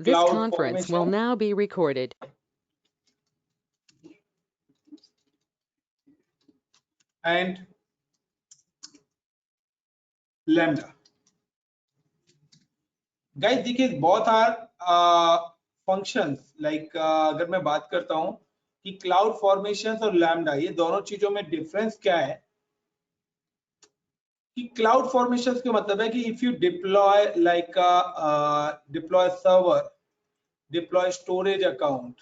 This conference will now be recorded. And lambda. Guys, देखिए बहुत functions like अगर मैं बात करता हूं कि क्लाउड फॉर्मेशंस और लैम्डा, ये दोनों चीजों में डिफरेंस क्या है कि क्लाउड फॉर्मेशंस का मतलब है कि if you deploy like deploy server, deploy storage account,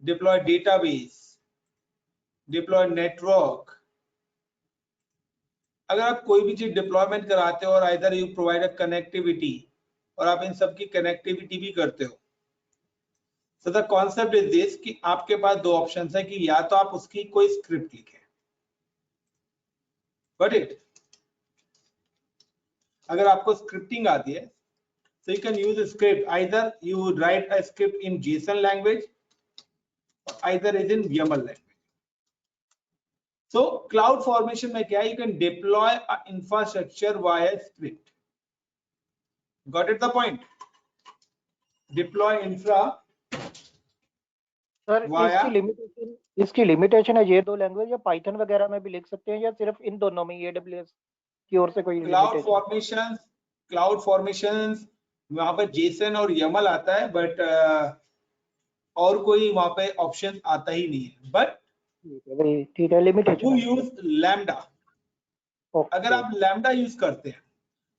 deploy database, deploy network, अगर आप कोई भी चीज डिप्लॉयमेंट कराते हो और either you provide a connectivity और आप इन सब की कनेक्टिविटी भी करते हो, so the concept is this कि आपके पास दो ऑप्शंस है कि या तो आप उसकी कोई स्क्रिप्ट लिखें, बट इट अगर आपको स्क्रिप्टिंग आती है so you can use a script, either you write a script in JSON language or either is in YAML language. So cloud formation में क्या है, you can deploy a infrastructure via script. Got it the point? Deploy infra sir via इसकी limitation है ये दो language या Python वगैरह में भी लिख सकते हैं या सिर्फ इन दोनों में AWS की ओर से कोई क्लाउड फॉर्मेशंस वहां पर JSON और YAML आता है, बट और कोई वहां पे ऑप्शन आता ही नहीं है, बट ठीक है लिमिटेशन यू यूज लैम्डा। अगर आप लैम्डा यूज करते हैं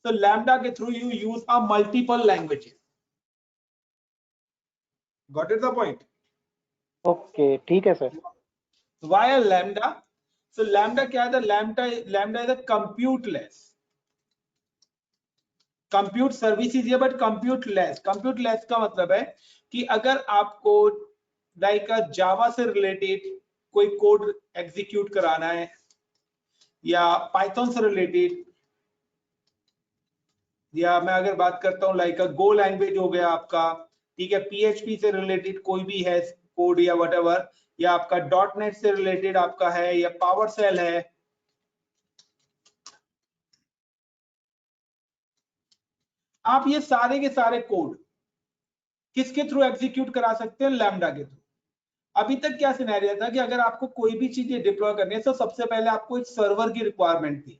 तो लैम्डा के through you use a multiple languages. Got it the point? Okay ठीक है sir. Via lambda, so lambda क्या है, lambda is a computeless, compute services है बट कंप्यूट लेस का मतलब है कि अगर आपको लाइक जावा से रिलेटेड कोई कोड एग्जीक्यूट कराना है या पाइथन से रिलेटेड, या मैं अगर बात करता हूं लाइक गो लैंग्वेज हो गया आपका, ठीक है, PHP से रिलेटेड कोई भी है कोड या व्हाटएवर, या आपका .NET से रिलेटेड आपका है या पावर सेल है, आप ये सारे के सारे कोड किसके थ्रू एग्जीक्यूट करा सकते हैं, लैम्डा के थ्रू। अभी तक क्या सिनेरियो था कि अगर आपको कोई भी चीज डिप्लॉय करनी है तो सबसे पहले आपको एक सर्वर की रिक्वायरमेंट थी,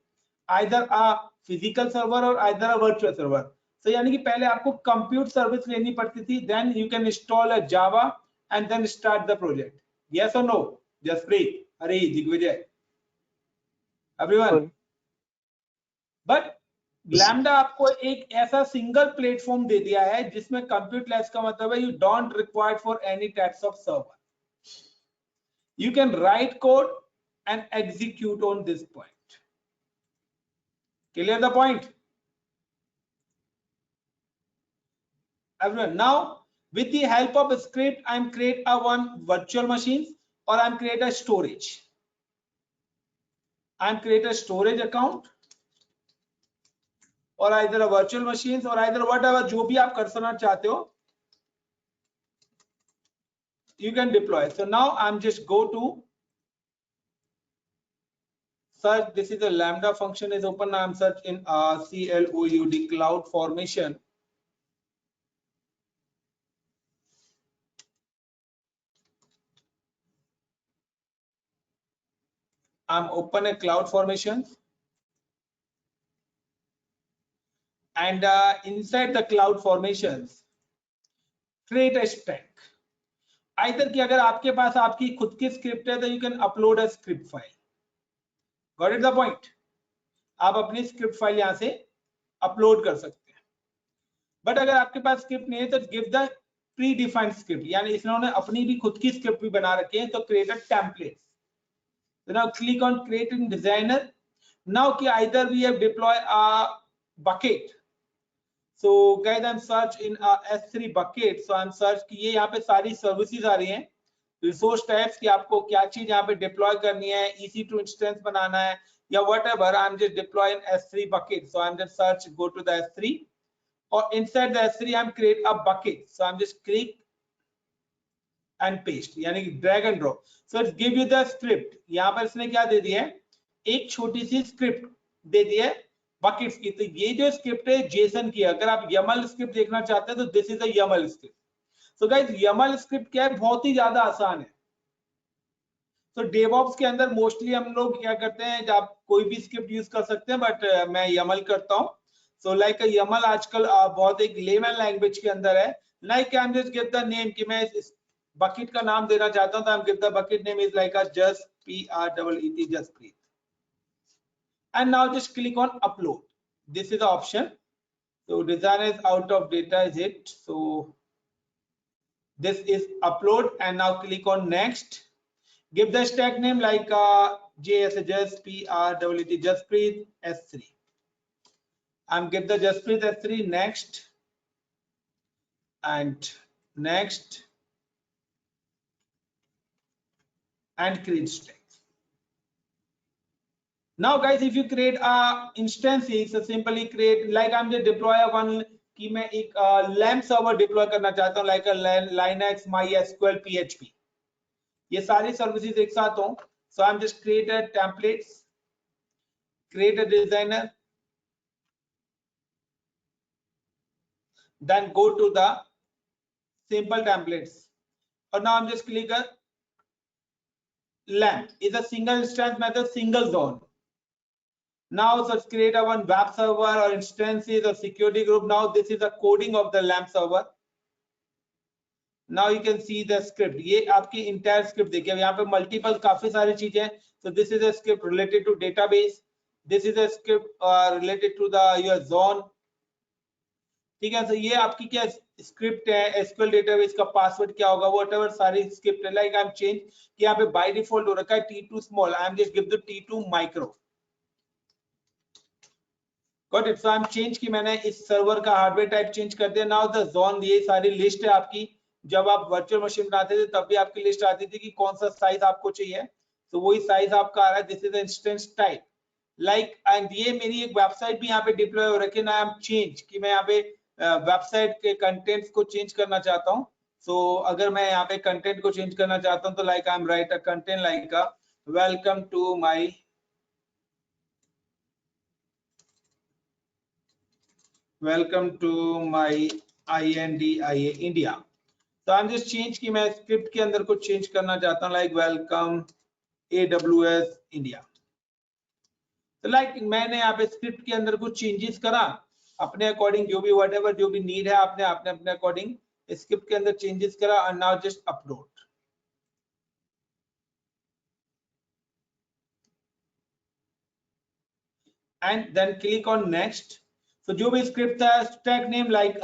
आइदर अ फिजिकल सर्वर और आइदर अ वर्चुअल सर्वर। तो यानी कि पहले आपको कंप्यूट सर्विस लेनी पड़ती थी, then you can install a Java and then start the project. Yes और no? Jaspreet, Hari, Digvijay, everyone. But lambda आपको एक ऐसा सिंगल प्लेटफॉर्म दे दिया है जिसमें कंप्यूट लेस का मतलब है you don't required for any types of server, you can write code and execute on this point. Clear the point? Everyone, now with the help of a script, I'm create a one virtual machines or I'm create a storage. I'm create a storage account or either a virtual machines or either whatever जो भी आप करना चाहते हो, you can deploy. So now I'm just go to search. This is a lambda function is open. I'm search in CLOUD cloud formation. I'm open a cloud formation and inside the cloud formations create a stack. Either कि अगर आपके पास आपकी खुद की script है तो you can upload a script file. Got it the point? आप अपनी स्क्रिप्ट फाइल यहां से अपलोड कर सकते हैं, बट अगर आपके पास स्क्रिप्ट नहीं है तो give the pre defined script, यानी इन्होंने अपनी भी खुद की स्क्रिप्ट भी बना रखी है, तो create a template. Now click on create in designer. Now ki either we have deploy a bucket. So guys, I'm search in a S3 bucket. So I'm search कि ये यहाँ पे सारी सर्विसेज आ रही हैं, रिसोर्स टाइप्स की आपको क्या चीज यहाँ पे डिप्लॉय करनी है, EC2 इंस्टेंस बनाना है या whatever. I'm just deploy in S3 bucket. So I'm just search go to the S3 or inside the S3 I'm create a bucket. So I'm just click and paste, यानी कि drag and drop. So it's give you the script. यहाँ पर इसने क्या दे दिया है, एक छोटी सी स्क्रिप्ट दे दी है बकेट्स की। तो ये जो स्क्रिप्ट है जेसन की, अगर आप यमल स्क्रिप्ट देखना चाहते हैं तो this is a Yamal script. So guys Yamal script क्या है, बहुत ही ज्यादा आसान है। तो डेवऑप्स के अंदर मोस्टली हम लोग क्या करते हैं, जब आप कोई भी स्क्रिप्ट यूज कर सकते हैं, बट मैं यमल करता हूँ। सो लाइक यमल आजकल बहुत एक लेमन लैंग्वेज के अंदर है। Like I am just give the name कि मैं इस बकेट का नाम देना चाहता हूं, तो I am give the bucket name is like just PREET Jaspreet, and now just click on upload. This is the option. So design is out of data is it, so this is upload, and now click on next. Give the stack name like JS PREET Jaspreet S3. And give the Jaspreet S3 next and next and create stack. Now guys, if you create a instance, so simply create like I'm just deploy one कि मैं एक LAMP server deploy करना चाहता हूँ, like a Linux MySQL PHP, ये सारी services एक साथ हो। So I'm just create a templates, create a designer, then go to the simple templates, और now I'm just click a LAMP is a single instance method, single zone. Now so create a one web server or instances or security group. Now this is the coding of the LAMP server. Now you can see the script, ये आपकी entire script देखिए, यहाँ पे multiple काफी सारी चीजें। So this is a script related to database, this is a script related to the your zone, ठीक है। तो ये आपकी क्या स्क्रिप्ट है, एसक्यूएल डेटाबेस का पासवर्ड क्या होगा, व्हाटएवर सारी स्क्रिप्ट है। लाइक आई एम चेंज कि यहाँ पे बाय डिफॉल्ट हो रखा है T2 small, I am just give the T2 micro, got it. So I am change कि मैंने इस सर्वर का हार्डवेयर टाइप चेंज कर दिया। नाउ द जोन, ये सारी लिस्ट है आपकी, जब आप वर्चुअल मशीन बनाते थे तब भी आपकी लिस्ट आती थी कि कौन सा साइज आपको चाहिए, तो वही साइज आपका आ रहा है। This is the instance type like, and ये मेरी एक वेबसाइट भी यहाँ पे डिप्लॉय हो रखी है ना। आई एम चेंज कि मैं यहाँ पे वेबसाइट के कंटेंट्स को चेंज करना चाहता हूँ। सो अगर मैं यहाँ पे कंटेंट को चेंज करना चाहता हूँ तो like I am write a content like welcome to my INDIA India. तो आई एम जस्ट चेंज कि मैं स्क्रिप्ट के अंदर कुछ चेंज करना चाहता हूँ, लाइक वेलकम AWS इंडिया। तो लाइक मैंने यहाँ पे स्क्रिप्ट के अंदर कुछ चेंजेस करा अपने अकॉर्डिंग, जो भी व्हाटएवर जो भी नीड है आपने अपने अकॉर्डिंग स्क्रिप्ट के अंदर चेंजेस करा, और now just upload. And then click on next. तो जो भी स्क्रिप्ट था, stack name like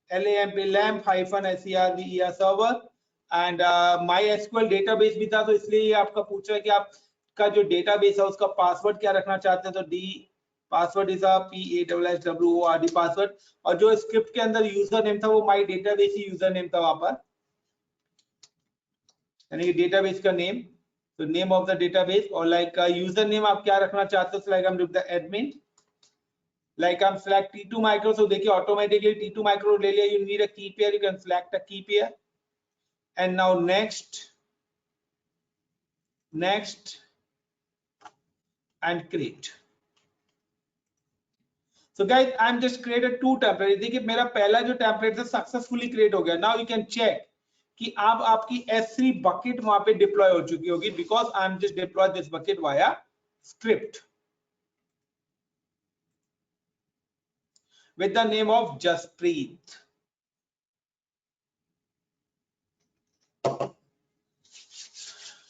LAMP-server server, and MySQL database भी था, तो इसलिए आपका पूछ रहा है कि आपका जो डेटाबेस है उसका पासवर्ड क्या रखना चाहते हैं। तो D password is PASSWORD password, और जो स्क्रिप्ट के अंदर यूजर नेम था वो my database he user name था वहां पर, यानी कि डेटाबेस का नेम, तो नेम ऑफ द डेटाबेस। और लाइक यूजर नेम आप क्या रखना चाहते हो, like I am the admin, like I'm select T2 micro, so देखिए automatically T2 micro ले लिया। You need a key pair, you can select a key pair, and now next and create. So guys, I'm just created two template। देखिए मेरा पहला जो template था successfully create हो गया। नाउ यू कैन चेक कि अब आपकी S3 बकेट वहां पे डिप्लॉय हो चुकी होगी, because I am just deploy this bucket via script with the name of Jaspreet.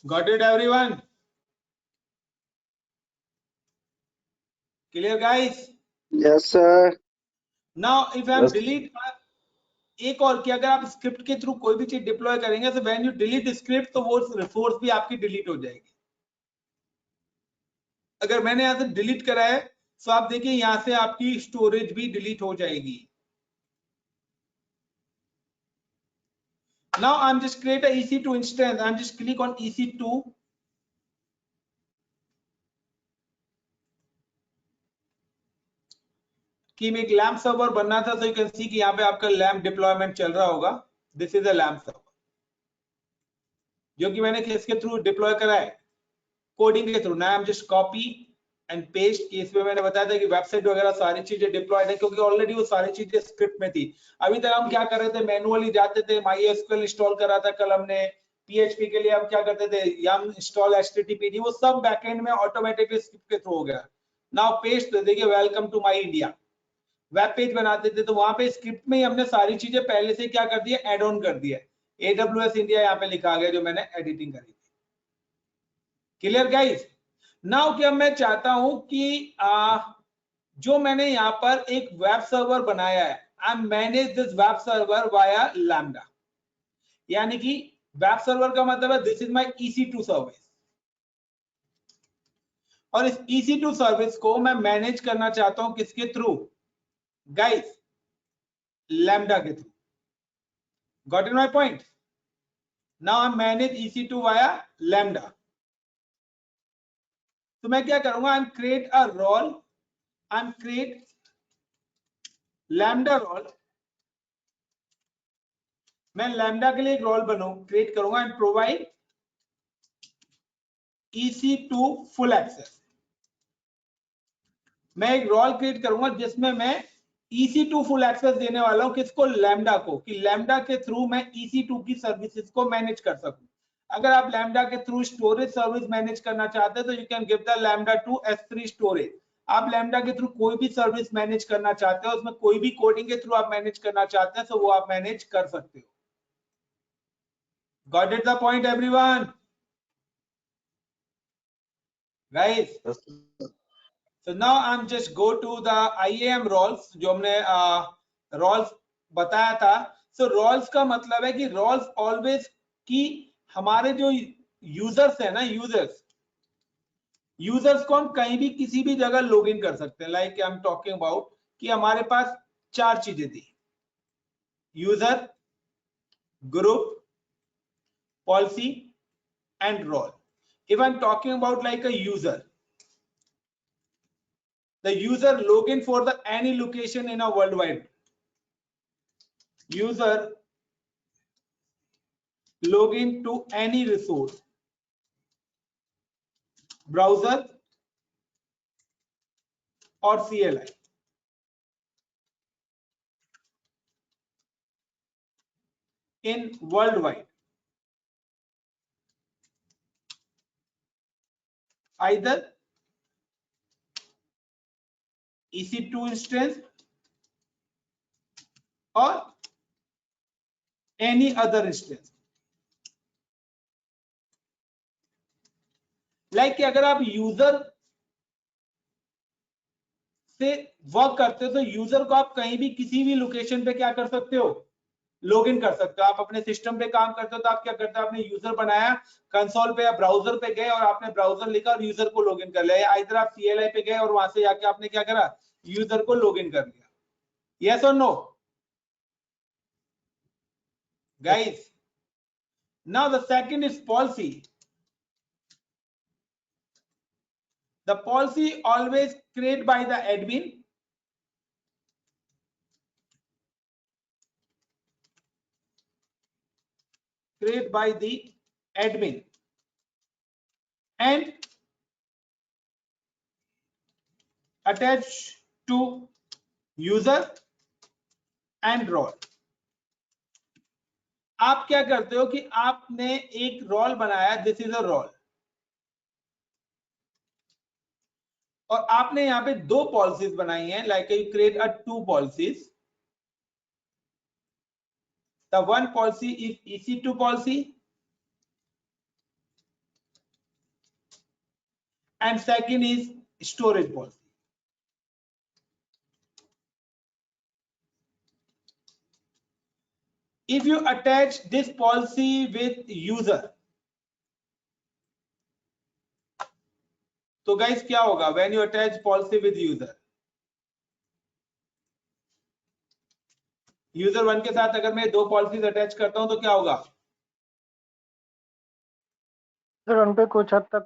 Got it everyone? Clear guys? Yes sir. Now if I delete एक और कि अगर आप स्क्रिप्ट के थ्रू कोई भी चीज डिप्लॉय करेंगे तो व्हेन यू डिलीट स्क्रिप्ट तो वो रिसोर्स भी आपकी डिलीट हो जाएगी। अगर मैंने यहाँ से डिलीट करा है तो आप देखिए यहाँ से आपकी स्टोरेज भी डिलीट हो जाएगी। Now I'm just create a EC2 instance. I'm just click on EC2. कि मैं एक लैम्प सर्वर बनना था, तो यू कैन सी कि यहाँ पे आपका लैम्प डिप्लॉयमेंट चल रहा होगा। This is a lamp server जो कि मैंने किसके थ्रू डिप्लॉय करा है, कोडिंग के through. Now I am just copy and paste case में मैंने बताया था कि वेबसाइट वगैरह सारी चीजें डिप्लॉयड है क्योंकि ऑलरेडी वो सारी चीजें स्क्रिप्ट में थी। अभी तक हम क्या कर रहे थे, मैनुअली जाते थे, MySQL इंस्टॉल करा था कल हमने, PHP के लिए हम क्या करते थे, yum इंस्टॉल HTTPD, वो सब बैकएंड में ऑटोमेटिकली स्क्रिप्ट के थ्रू हो गया। नाउ पेस्ट, देखिए welcome to my India web page बनाते थे तो वहां पे स्क्रिप्ट में ही हमने सारी चीजें पहले से क्या कर दिया, एड ऑन कर दिया। AWS इंडिया यहाँ पे लिखा गया जो मैंने एडिटिंग करी थी। Clear guys? नाउ क्या मैं चाहता हूं कि जो मैंने यहाँ पर एक वेब सर्वर बनाया है, I manage this web server via lambda, यानी कि वेब सर्वर का मतलब है this is my EC2 service, और इस EC2 सर्विस को मैं मैनेज करना चाहता हूं किसके थ्रू गाइस, लैम्डा के through. Got in my point? Now I manage EC2 via lambda. तो मैं क्या करूंगा, I am create a role, I am create lambda role, मैं लैम्डा के लिए एक रोल क्रिएट करूंगा and provide EC2 full access. मैं एक रोल क्रिएट करूंगा जिसमें मैं EC2 फुल एक्सेस देने वाला हूं, किसको, लैम्डा को, कि लैम्डा के थ्रू मैं EC2 की सर्विसेज को मैनेज कर सकूं। अगर आप लैम्डा के थ्रू स्टोरेज सर्विस मैनेज करना चाहते हैं तो you can give the lambda two S3 storage. आप लैम्डा के थ्रू कोई भी सर्विस मैनेज करना चाहते हो, उसमें कोई भी कोडिंग के थ्रू आप मैनेज करना चाहते हैं तो वो आप मैनेज कर सकते हो। Got it the point everyone guys? So now I'm just go to the IAM roles जो हमने roles बताया था। So roles का मतलब है कि roles always कि हमारे जो यूजर्स है ना, यूजर्स को हम कहीं भी किसी भी जगह लॉग इन कर सकते हैं। Like I am talking about कि हमारे पास 4 चीजें थी, user, group, policy and role. If I am talking about like a user, the user login for the any location in a worldwide, user login to any resource, browser or CLI, in worldwide, either EC2 instance or any other instance। Like अगर आप user से work करते हो तो user को आप कहीं भी किसी भी लोकेशन पे क्या कर सकते हो, लॉग इन कर सकते हो। आप अपने सिस्टम पे काम करते हो तो आप क्या करते हो, आपने यूजर बनाया, कंसोल पे या ब्राउजर पे गए और आपने ब्राउजर लिखा और यूजर को लॉग इन कर लिया, इधर आप CLI पे गए और वहां से जाके आपने क्या करा, यूजर को लॉग इन कर लिया। यस और no guys? Now the second is policy. The policy always created by the admin, created by the admin and attached to user and role। आप क्या करते हो कि आपने एक रोल बनाया, दिस इज अ रोल, और आपने यहां पे 2 पॉलिसीज बनाई हैं, like you create a 2 policies. The one policy is EC2 policy and second is storage policy। If you attach this policy with user, तो गाइस क्या होगा, when you attach policy with user, user 1 के साथ अगर मैं 2 policies attach करता हूं तो क्या होगा, सर उन पे कुछ हद तक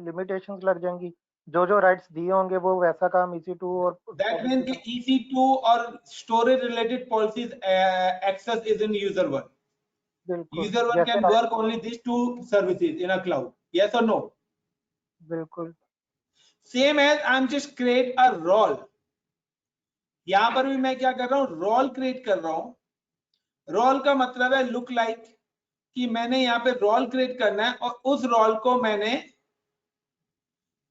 लिमिटेशंस लग जाएंगी, जो जो राइट्स दिए होंगे वो वैसा काम EC2 और दैट मींस कि EC2 और storage related policies access is in user 1। बिल्कुल यूजर 1 जैसे can work only this 2 services in a cloud. Yes और नो? बिल्कुल same as I am just create a role, यहां पर भी मैं क्या कर रहा हूं, रोल क्रिएट कर रहा हूं। रोल का मतलब है लुक लाइक, कि मैंने यहाँ पे रोल क्रिएट करना है और उस रोल को मैंने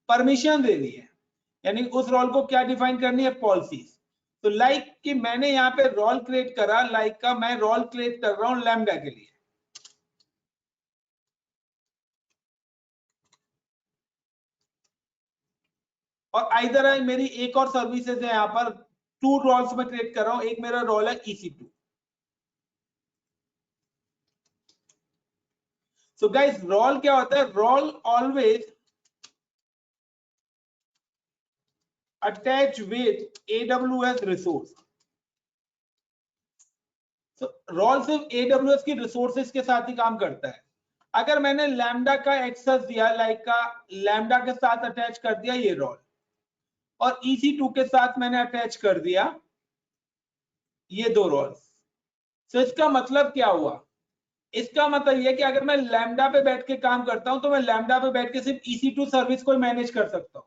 परमिशन देनी है, यानी उस रोल को क्या डिफाइन करनी है, पॉलिसीज। तो लाइक कि मैंने यहाँ पे रोल क्रिएट करा, लाइक का मैं रोल क्रिएट कर रहा हूं लैम्डा के लिए। और इधर मेरी एक और सर्विसेज है, यहाँ पर 2 रोल्स में क्रिएट कर रहा हूं। एक मेरा रोल है EC2। सो गाइस रोल क्या होता है, role always attach with AWS resource. Role सिर्फ AWS की रिसोर्सेज के साथ ही काम करता है। अगर मैंने लैम्डा का एक्सेस दिया, लाइक का लैम्डा के साथ अटैच कर दिया ये रोल, और EC2 के साथ मैंने अटैच कर दिया ये 2 रोल्स। तो इसका मतलब क्या हुआ, इसका मतलब ये कि अगर मैं लैम्डा पे बैठ के काम करता हूं तो मैं लैम्डा पे बैठ के सिर्फ EC2 सर्विस को मैनेज कर सकता हूं,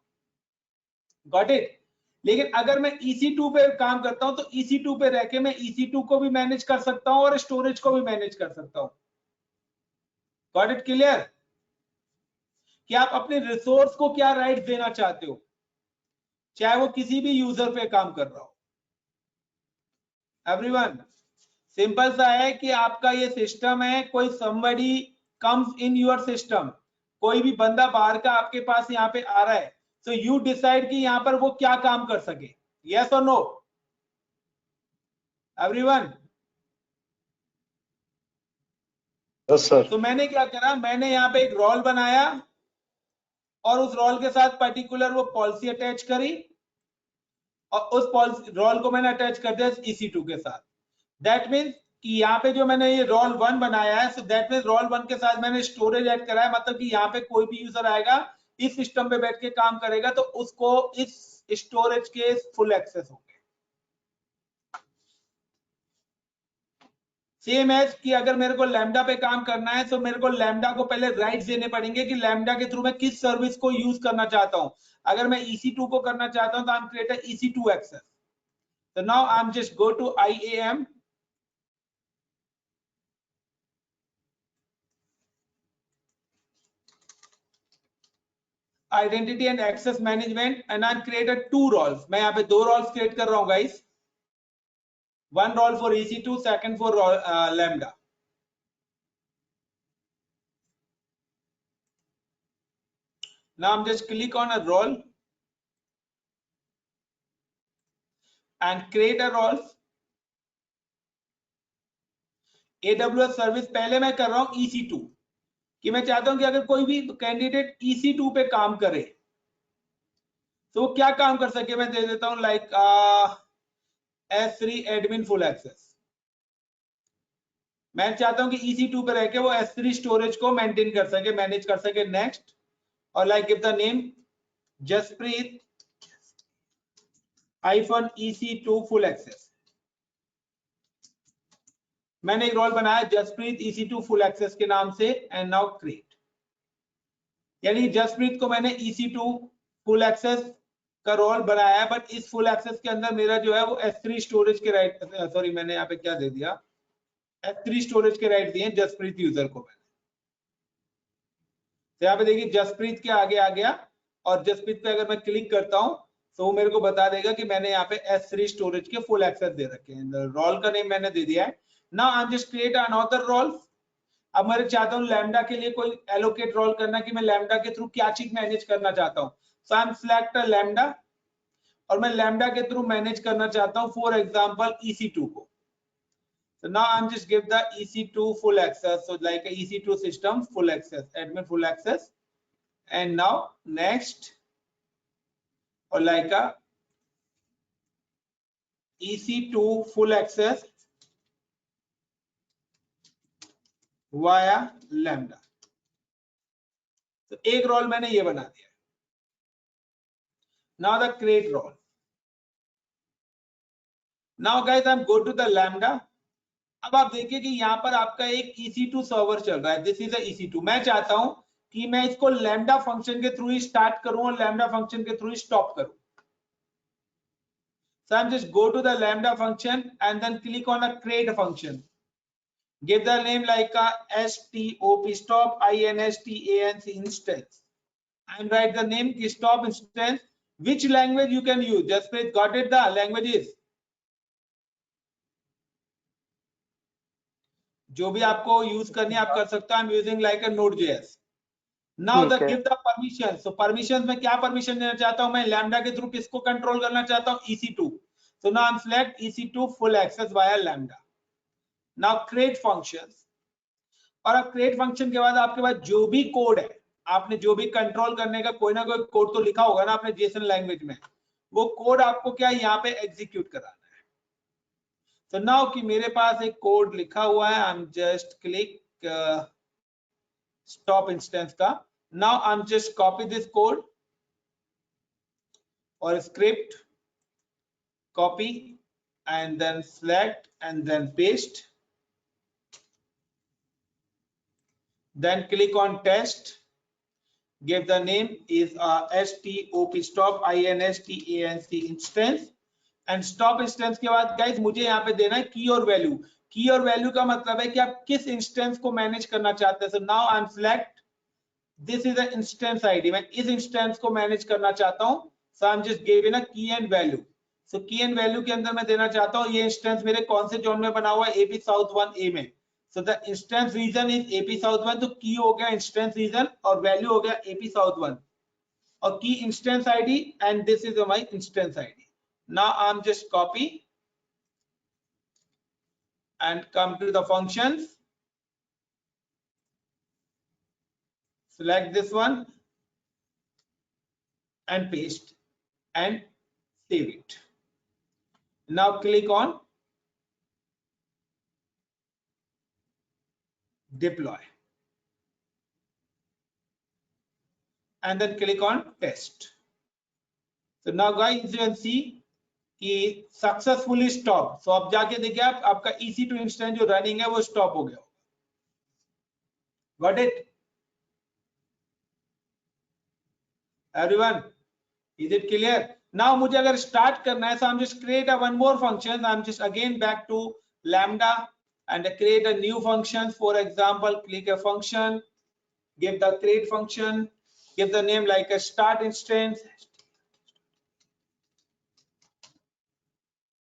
गॉट इट। लेकिन अगर मैं EC2 पे काम करता हूं तो EC2 पे रह के मैं EC2 को भी मैनेज कर सकता हूं और स्टोरेज को भी मैनेज कर सकता हूं, गॉट इट क्लियर। कि आप अपने रिसोर्स को क्या राइट देना चाहते हो, चाहे वो किसी भी यूजर पे काम कर रहा हो। एवरीवन सिंपल सा है कि आपका ये सिस्टम है, कोई somebody comes in your system, कोई भी बंदा बाहर का आपके पास यहाँ पे आ रहा है, so you decide कि यहाँ पर वो क्या काम कर सके, yes or no everyone। Yes sir. तो मैंने क्या करा, मैंने यहाँ पे एक रोल बनाया और उस रोल के साथ पर्टिकुलर वो पॉलिसी अटैच करी, और उस पॉलिसी रोल को मैंने अटैच कर दिया EC2 के साथ। दैट मीन्स कि यहाँ पे जो मैंने ये रोल 1 बनाया है, सो दैट मीन्स रोल 1 के साथ मैंने स्टोरेज ऐड करा है, मतलब कि यहाँ पे कोई भी यूजर आएगा इस सिस्टम पे बैठ के काम करेगा तो उसको इस स्टोरेज के फुल एक्सेस होंगे। सेम एज कि अगर मेरे को लैम्डा पे काम करना है तो मेरे को लैम्डा को पहले राइट्स देने पड़ेंगे कि लैम्डा के थ्रू मैं किस सर्विस को यूज करना चाहता हूं। अगर मैं EC2 को करना चाहता हूं तो I am create EC2 access. So now I'm just go to IAM, Identity and Access Management, and I've created 2 roles. मैं यहाँ पे 2 roles create कर रहा हूँ guys. One role for EC2, second for Lambda. Now I'm just click on a role and create a role. AWS service पहले मैं कर रहा हूं EC2, कि मैं चाहता हूं कि अगर कोई भी कैंडिडेट EC2 पे काम करे तो वो क्या काम कर सके, मैं दे देता हूं like S3 admin full access. मैं चाहता हूं कि EC2 पे रह के वो S3 स्टोरेज को मेंटेन कर सके, मैनेज कर सके। नेक्स्ट, और like give the name Jaspreet -EC2 full access. मैंने एक रोल बनाया जसप्रीत EC2 फुल एक्सेस के नाम से, एंड नाउ क्रिएट। यानी जसप्रीत को मैंने EC2 फुल एक्सेस का रोल बनाया है, बट इस फुल एक्सेस के अंदर मेरा जो है वो S3 स्टोरेज के राइट, सॉरी मैंने यहाँ पे क्या दे दिया, S3 स्टोरेज के राइट दिए जसप्रीत यूजर को मैंने। तो यहाँ पे देखिए जसप्रीत के आगे आ गया, और जसप्रीत पे अगर मैं क्लिक करता हूँ तो वो मेरे को बता देगा कि मैंने यहाँ पे S3 स्टोरेज के फुल एक्सेस दे रखे हैं। रोल का नेम मैंने दे दिया है। Now I am just create another role. अब मैं चाहता हूँ लैम्डा के लिए कोई एलोकेट रोल करना, कि मैं लैम्डा के थ्रू क्या चीज मैनेज करना चाहता हूँ। सो आई एम सिलेक्ट लैम्डा, और मैं लैम्डा के थ्रू मैनेज करना चाहता हूँ फॉर एग्जांपल EC2 को। So now I'm just give the EC2 full access, so like a EC2 system full access, admin full access, and now next, or like a EC2 full access via lambda। तो एक role मैंने ये बना दिया। Now the create role. Now guys I'm go to the lambda। अब आप देखिए कि यहाँ पर आपका एक EC2 सर्वर चल रहा है, दिस इज अ EC2। मैं चाहता हूं कि मैं इसको लैम्डा फंक्शन के थ्रू ही स्टार्ट करूं और लैम्डा फंक्शन के थ्रू ही स्टॉप करूं. So I'm just go to the lambda function and then click on a create function. Give the name like a stop stop instanc instance and write the name stop instance. Which language you can use? Just please got it. The languages जो भी आपको use करनी है आप कर सकते हो. I'm using like a Node.js. Now the give the permission. So permissions में क्या permission देना चाहता हूं मैं lambda के थ्रू किसको कंट्रोल करना चाहता हूं EC2. So now I'm select EC2 full access via lambda. Now create functions. और अब create function के बाद आपके पास जो भी कोड है आपने जो भी कंट्रोल करने का कोई ना कोई कोड तो लिखा होगा ना आपने JSON लैंग्वेज में. वो कोड आपको क्या यहाँ पे एग्जीक्यूट कराना है. तो नाउ कि मेरे पास एक कोड लिखा हुआ है. I am just click stop instance का. Now I am just copy this code और script copy and then select and then paste. Then click on test. Give the name is stop stop instanc instance and stop instance के बाद guys मुझे यहाँ पे देना है की और वैल्यू. की और वैल्यू का मतलब है कि आप किस इंस्टेंस को मैनेज करना चाहते हैं. So now I'm select this is the instance ID. मैं इस इंस्टेंस को मैनेज करना चाहता हूँ. So I'm just giving a key and value. So की एंड वैल्यू के अंदर मैं देना चाहता हूँ ये इंस्टेंस मेरे कौन से जोन में बना हुआ है एपी साउथ 1 ए में. So the instance region is AP South 1. तो की हो गया instance region और वैल्यू हो गया AP South 1 और की instance ID and this is my instance ID. Now I'm just copy and come to the functions. Select this one and paste and save it. Now click on deploy and then click on test. So now guys you can see कि successfully stop. सो अब जाके देखिए आप आपका EC2 instance जो running है वो stop हो गया. Got it everyone? Is it clear? Now मुझे अगर स्टार्ट करना है, so I'm just create a one more function. I'm just again back to lambda and create a new function. For example, click a function, give the create function, give the name like a start instance,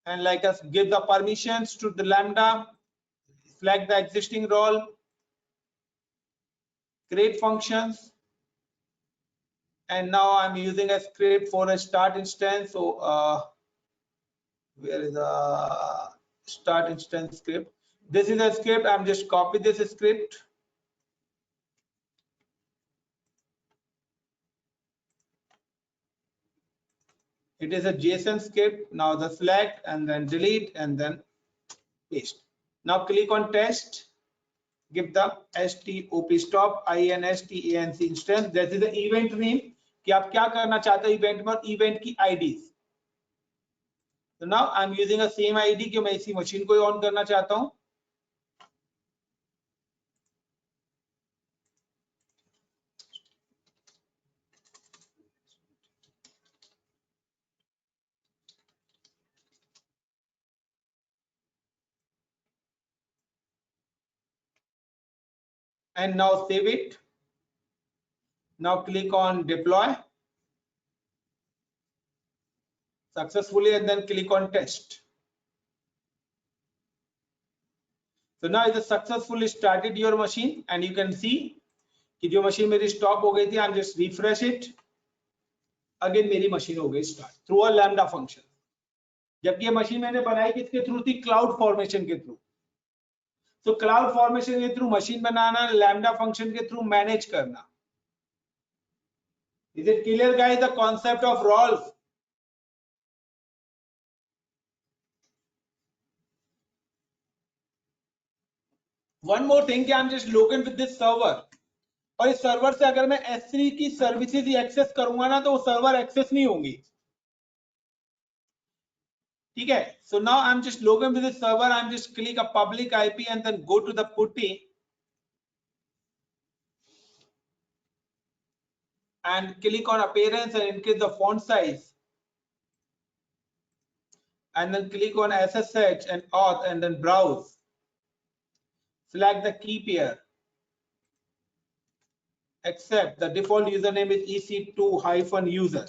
and like us give the permissions to the lambda, select the existing role, create functions, and now I'm using a script for a start instance. So where is the start instance script? This is a script. I'm just copy this script. It is a JSON script. Now the select and then delete and then paste. Now click on test. Give the stop stop instanc instance. That is the event name. कि आप क्या करना चाहते हो event में, event की IDs. So now I'm using a same ID कि मैं इसी मशीन को ऑन करना चाहता हूं. And now save it. Now click on deploy successfully and then click on test. So now it is successfully started your machine and you can see कि जो machine मेरी स्टॉप हो गई थी. I'm just refresh it. Again मेरी machine हो गई start through a lambda function. जबकि ये मशीन मैंने बनाई किसके थ्रू थी? क्लाउड फॉर्मेशन के थ्रू. तो क्लाउड फॉर्मेशन के थ्रू मशीन बनाना, लैम्डा फंक्शन के थ्रू मैनेज करना. Is it clear guys the concept of roles? One more thing कि I'm just logged in with this server और इस सर्वर से अगर मैं S3 की सर्विसेज ही एक्सेस करूंगा ना तो वो सर्वर एक्सेस नहीं होंगी. ठीक है. So now I'm just logged in with this server. I'm just click a public IP and then go to the putty. and click on appearance and increase the font size, and then click on SSH and auth and then browse. Select the key pair. Accept. The default username is ec2-user.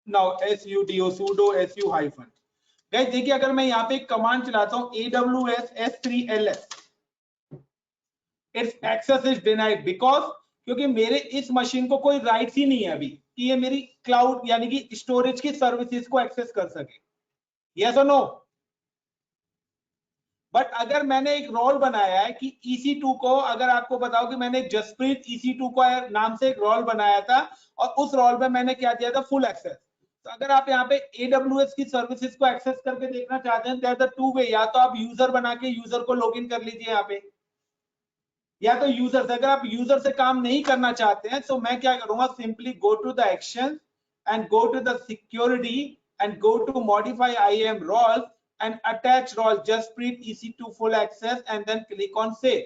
Now sudo -su guys देखिए, अगर मैं यहाँ पे एक command चलाता हूँ aws s3ls, its axis is denied because, क्योंकि मेरे इस मशीन को कोई राइट्स ही नहीं है अभी कि ये मेरी क्लाउड यानी कि स्टोरेज की सर्विसेज को एक्सेस कर सके। यस और नो? बट अगर मैंने एक रोल बनाया है कि EC2 को, अगर आपको बताओ कि मैंने जसप्रीत EC2 को नाम से एक रोल बनाया था और उस रोल में मैंने क्या दिया था, फुल एक्सेस। तो अगर आप यहाँ पे AWS की सर्विसेज को एक्सेस करके देखना चाहते हैं, देयर द टू वे, या तो आप यूजर बना के यूजर को लॉगिन कर लीजिए यहाँ पे, या तो यूजर से। अगर आप यूजर से काम नहीं करना चाहते हैं तो मैं क्या करूंगा, simply go to the action and go to the security and go to modify IAM roles and attach role Jaspreet EC2 full access and then click on save.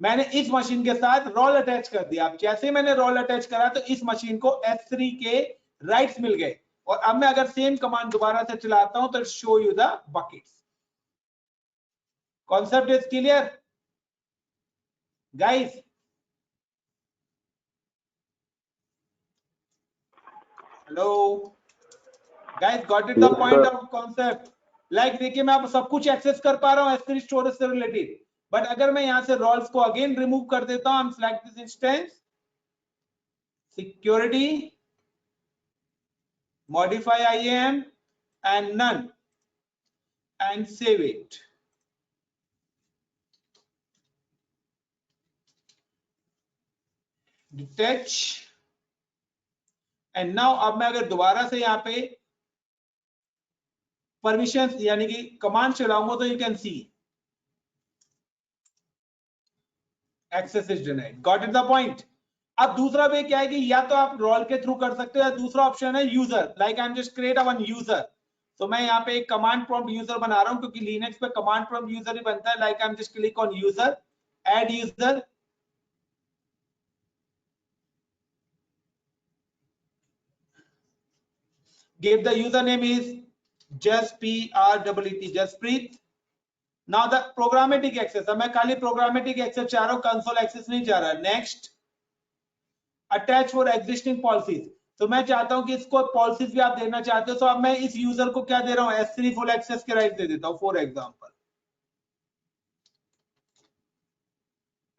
मैंने इस मशीन के साथ रोल अटैच कर दिया। अब जैसे मैंने role attach करा तो इस मशीन को S3 के राइट्स मिल गए, और अब मैं अगर सेम कमांड दोबारा से चलाता हूं तो show you the buckets. Concept is clear guys? Hello guys, got it the point of concept? Like देखिए, मैं अब सब कुछ एक्सेस कर पा रहा हूं S3 स्टोरेज से रिलेटेड, बट अगर मैं यहां से रोल्स को अगेन रिमूव कर देता हूं, I am select this instance, security, modify IAM and none and save it. Detach and now अब मैं अगर दोबारा से यहाँ पे परमिशन यानी कि कमांड चलाऊंगा तो you can see access is denied. Got it the point? अब दूसरा वे क्या है कि या तो आप रोल के थ्रू कर सकते हो, या दूसरा ऑप्शन है user, like I am just create one user. तो मैं यहाँ पे एक कमांड प्रॉम्प्ट यूजर बना रहा हूँ, क्योंकि लिनक्स पे कमांड प्रॉम्प्ट यूजर ही बनता है। Like I am just click on user, add user, give the username is Jaspreet. Now the programmatic access, अब मैं खाली programmatic access चाह रहा हूँ, console access नहीं चाह रहा। Next, attach for existing policies, तो मैं चाहता हूँ कि इसको पॉलिसीज भी आप देना चाहते हो, तो अब मैं इस यूजर को क्या दे रहा हूँ, S3 फुल एक्सेस के राइट दे देता हूँ। For example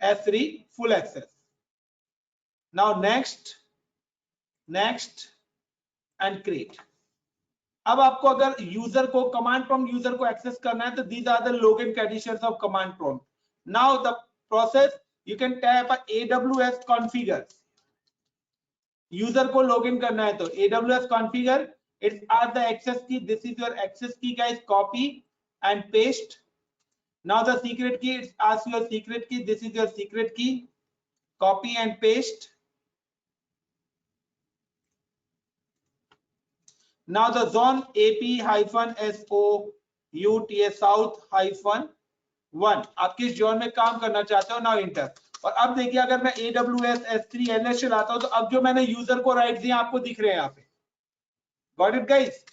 S3 full access. Now next and create. अब आपको अगर यूजर को कमांड प्रॉम्प्ट यूजर को एक्सेस करना है तो these are the login conditions of command prompt. Now the process, you can tap AWS configure. User को login करना है तो AWS configure, it's are the access key, this is your access key guys, copy and paste. Now the secret की, it's ask your secret की, this is your secret की, copy and paste. Now the zone AP-SOUTS South-1, आप किस zone में काम करना चाहते हो, नाउ इंटर। और अब देखिए, अगर मैं AWS S3LS चलाता हूं तो अब जो मैंने यूजर को राइट दिए आपको दिख रहे हैं यहाँ पे। Got it guys?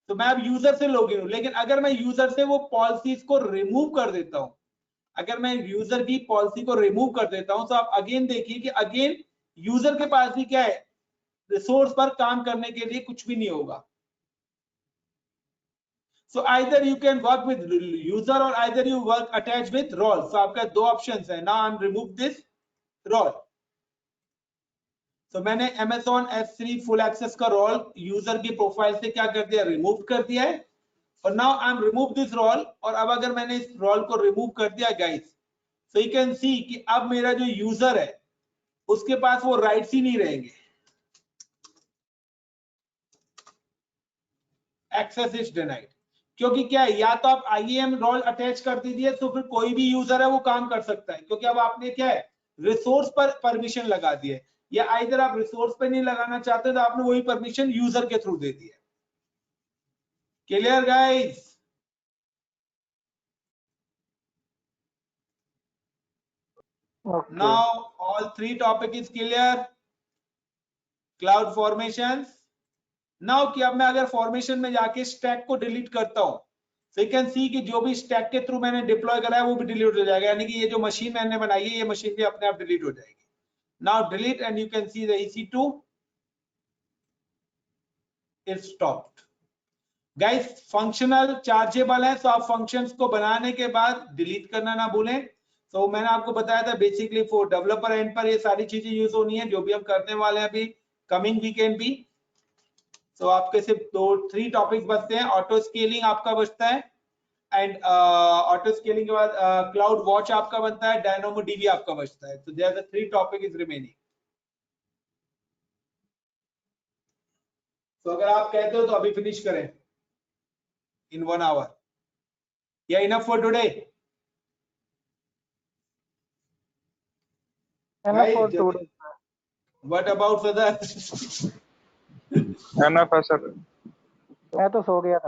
तो मैं अब यूजर से लॉगिन हूं, लेकिन अगर मैं यूजर से वो पॉलिसीज को रिमूव कर देता हूं, अगर मैं यूजर की पॉलिसी को रिमूव कर देता हूं, तो आप अगेन देखिए कि अगेन यूजर के पास भी क्या है, रिसोर्स पर काम करने के लिए कुछ भी नहीं होगा। So either you can work with user or either you work attached with role. So आपका दो options है। Now I'm remove this role. So मैंने Amazon S3 full access का role यूजर की प्रोफाइल से क्या कर दिया, रिमूव कर दिया है। और now I'm remove this role, और अब अगर मैंने इस role को रिमूव कर दिया guys, so you can see कि अब मेरा जो यूजर है उसके पास वो राइट्स ही नहीं रहेंगे। एक्सेस इज डिनाइड, क्योंकि क्या है, या तो आप IAM रोल अटैच कर दीजिए तो फिर कोई भी यूजर है वो काम कर सकता है, क्योंकि अब आपने क्या है, रिसोर्स पर परमिशन लगा दी है। या इधर आप रिसोर्स पे नहीं लगाना चाहते तो आपने वही परमिशन यूजर के थ्रू दे दी है। Clear guys? Okay. Now all three topic is clear. Cloud formations. Now कि अब मैं अगर फॉर्मेशन में जाके स्टैक को डिलीट करता हूं, so you can see कि जो भी स्टैक के थ्रू मैंने डिप्लॉय करा है वो भी डिलीट हो जाएगा, यानी कि ये जो मशीन मैंने बनाई है ये मशीन भी अपने आप डिलीट हो जाएगी. Now delete and you can see the EC2 is stopped. Guys, functional chargeable है, तो आप फंक्शंस को बनाने के बाद डिलीट करना ना भूलें. तो मैंने आपको बताया था बेसिकली फॉर डेवलपर एंड पर ये सारी चीजें यूज होनी है जो भी हम करने वाले हैं अभी कमिंग वीकेंड भी. तो आपके सिर्फ 3 टॉपिक्स बचते हैं. ऑटो स्केलिंग आपका बचता है, एंड ऑटो स्केलिंग के बाद क्लाउड वॉच आपका बनता है, डायनामो डीबी आपका बचता है. तो there are the 3 topic is remaining. तो अगर आप कहते हो तो अभी फिनिश करें in 1 hour. Yeah, enough for today. Enough for Guys, 2 days. what about Sadar? enough है सर. मैं तो सो गया था.